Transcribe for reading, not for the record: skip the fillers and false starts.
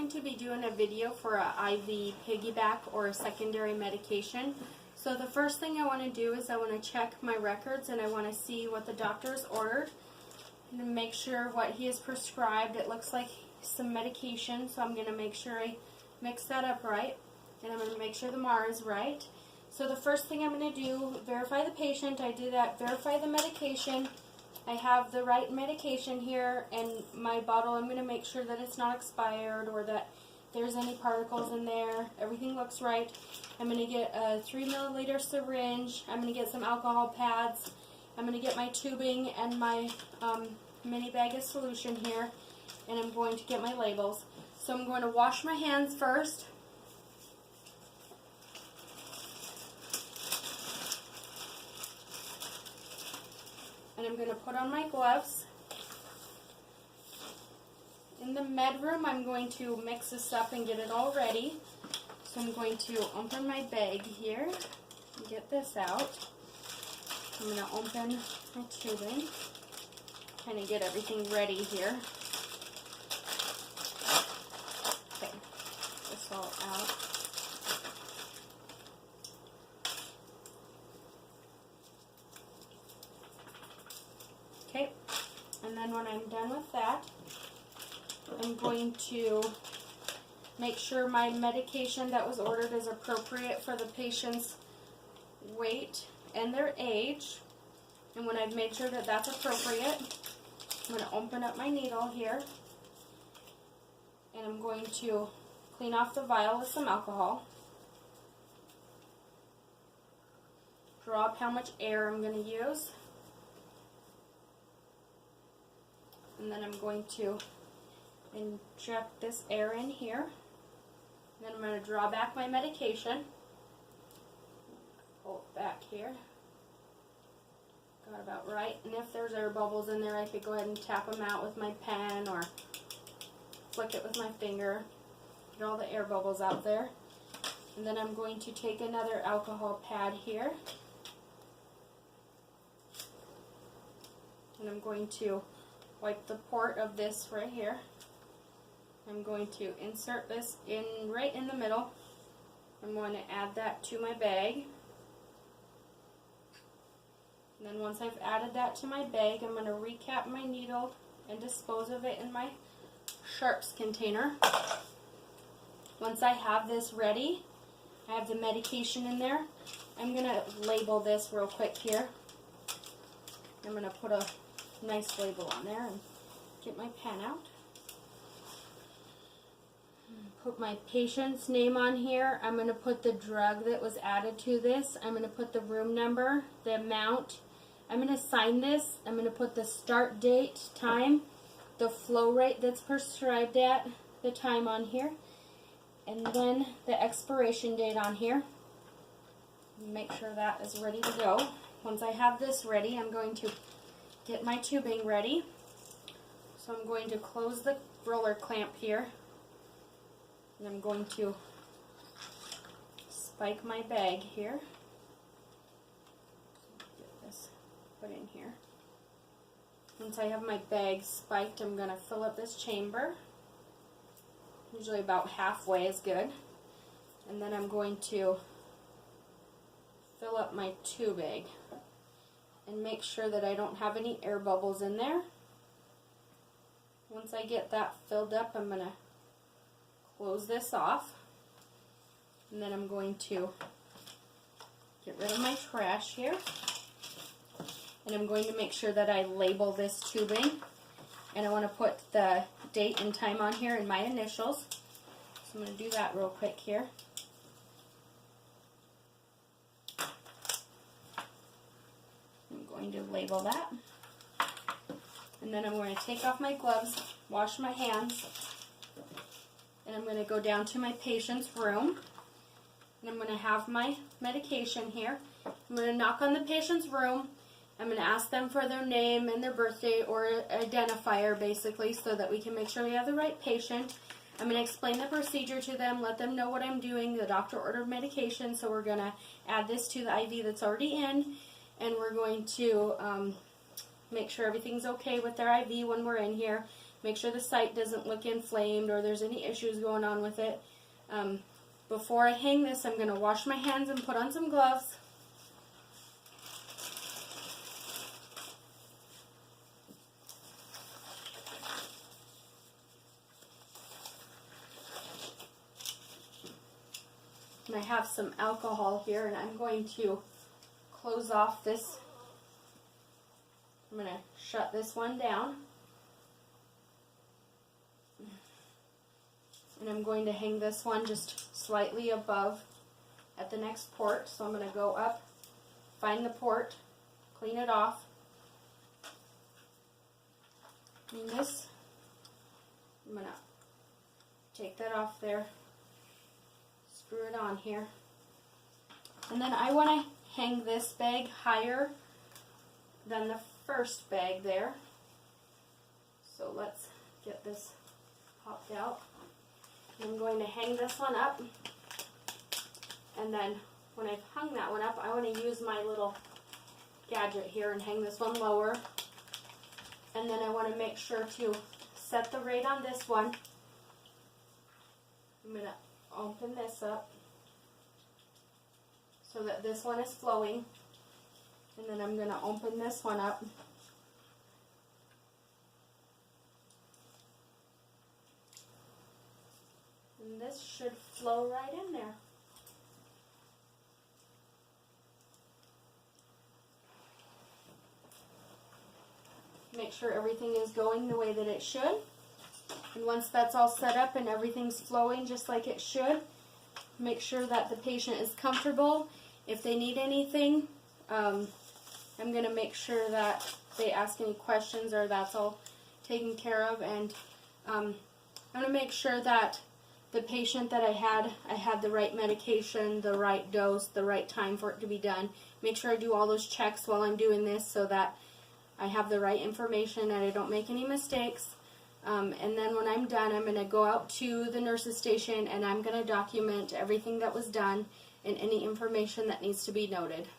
going to be doing a video for a IV piggyback or a secondary medication. So the first thing I want to do is I want to check my records and I want to see what the doctor's ordered and make sure what he has prescribed. It looks like some medication, so I'm going to make sure I mix that up right, and I'm going to make sure the MAR is right. So the first thing I'm going to do, verify the patient. I do that, verify the medication. I have the right medication here, and my bottle, I'm going to make sure that it's not expired or that there's any particles in there. Everything looks right. I'm going to get a 3 milliliter syringe. I'm going to get some alcohol pads. I'm going to get my tubing and my mini bag of solution here, and I'm going to get my labels. So I'm going to wash my hands first. And I'm going to put on my gloves. In the med room, I'm going to mix this up and get it all ready. So I'm going to open my bag here and get this out. I'm going to open my tubing, kind of get everything ready here. Okay, this all out. Okay, and then when I'm done with that, I'm going to make sure my medication that was ordered is appropriate for the patient's weight and their age. And when I've made sure that that's appropriate, I'm going to open up my needle here, and I'm going to clean off the vial with some alcohol. Draw up how much air I'm going to use. And then I'm going to inject this air in here. And then I'm going to draw back my medication. Pull it back here. Got about right. And if there's air bubbles in there, I could go ahead and tap them out with my pen or flick it with my finger. Get all the air bubbles out there. And then I'm going to take another alcohol pad here. And I'm going to wipe the port of this right here. I'm going to insert this in right in the middle. I'm going to add that to my bag. And then once I've added that to my bag, I'm going to recap my needle and dispose of it in my sharps container. Once I have this ready, I have the medication in there. I'm going to label this real quick here. I'm going to put a nice label on there and get my pen out. Put my patient's name on here. I'm going to put the drug that was added to this. I'm going to put the room number, the amount. I'm going to sign this. I'm going to put the start date, time, the flow rate that's prescribed at, the time on here, and then the expiration date on here. Make sure that is ready to go. Once I have this ready, I'm going to get my tubing ready. So I'm going to close the roller clamp here, and I'm going to spike my bag here. Get this put in here. Once I have my bag spiked, I'm going to fill up this chamber. Usually about halfway is good. And then I'm going to fill up my tubing and make sure that I don't have any air bubbles in there. Once I get that filled up, I'm going to close this off, and then I'm going to get rid of my trash here, and I'm going to make sure that I label this tubing, and I want to put the date and time on here and my initials. So I'm going to do that real quick here. To label that, and then I'm going to take off my gloves, wash my hands, and I'm going to go down to my patient's room, and I'm going to have my medication here. I'm going to knock on the patient's room. I'm going to ask them for their name and their birthday, or identifier basically, so that we can make sure we have the right patient. I'm going to explain the procedure to them, let them know what I'm doing. The doctor ordered medication, so we're going to add this to the IV that's already in. And we're going to make sure everything's okay with their IV when we're in here. Make sure the site doesn't look inflamed or there's any issues going on with it. Before I hang this, I'm going to wash my hands and put on some gloves. And I have some alcohol here, and I'm going to close off this. I'm going to shut this one down. And I'm going to hang this one just slightly above at the next port. So I'm going to go up, find the port, clean it off. And this, I'm going to take that off there, screw it on here. And then I want to hang this bag higher than the first bag there. So let's get this popped out. I'm going to hang this one up, and then when I've hung that one up, I want to use my little gadget here and hang this one lower. And then I want to make sure to set the rate on this one. I'm going to open this up so that this one is flowing, and then I'm going to open this one up. And this should flow right in there. Make sure everything is going the way that it should. And once that's all set up and everything's flowing just like it should, make sure that the patient is comfortable. If they need anything, I'm going to make sure that they ask any questions or that's all taken care of. And I'm going to make sure that the patient that I had the right medication, the right dose, the right time for it to be done. Make sure I do all those checks while I'm doing this so that I have the right information and I don't make any mistakes. And then when I'm done, I'm going to go out to the nurse's station and I'm going to document everything that was done and any information that needs to be noted.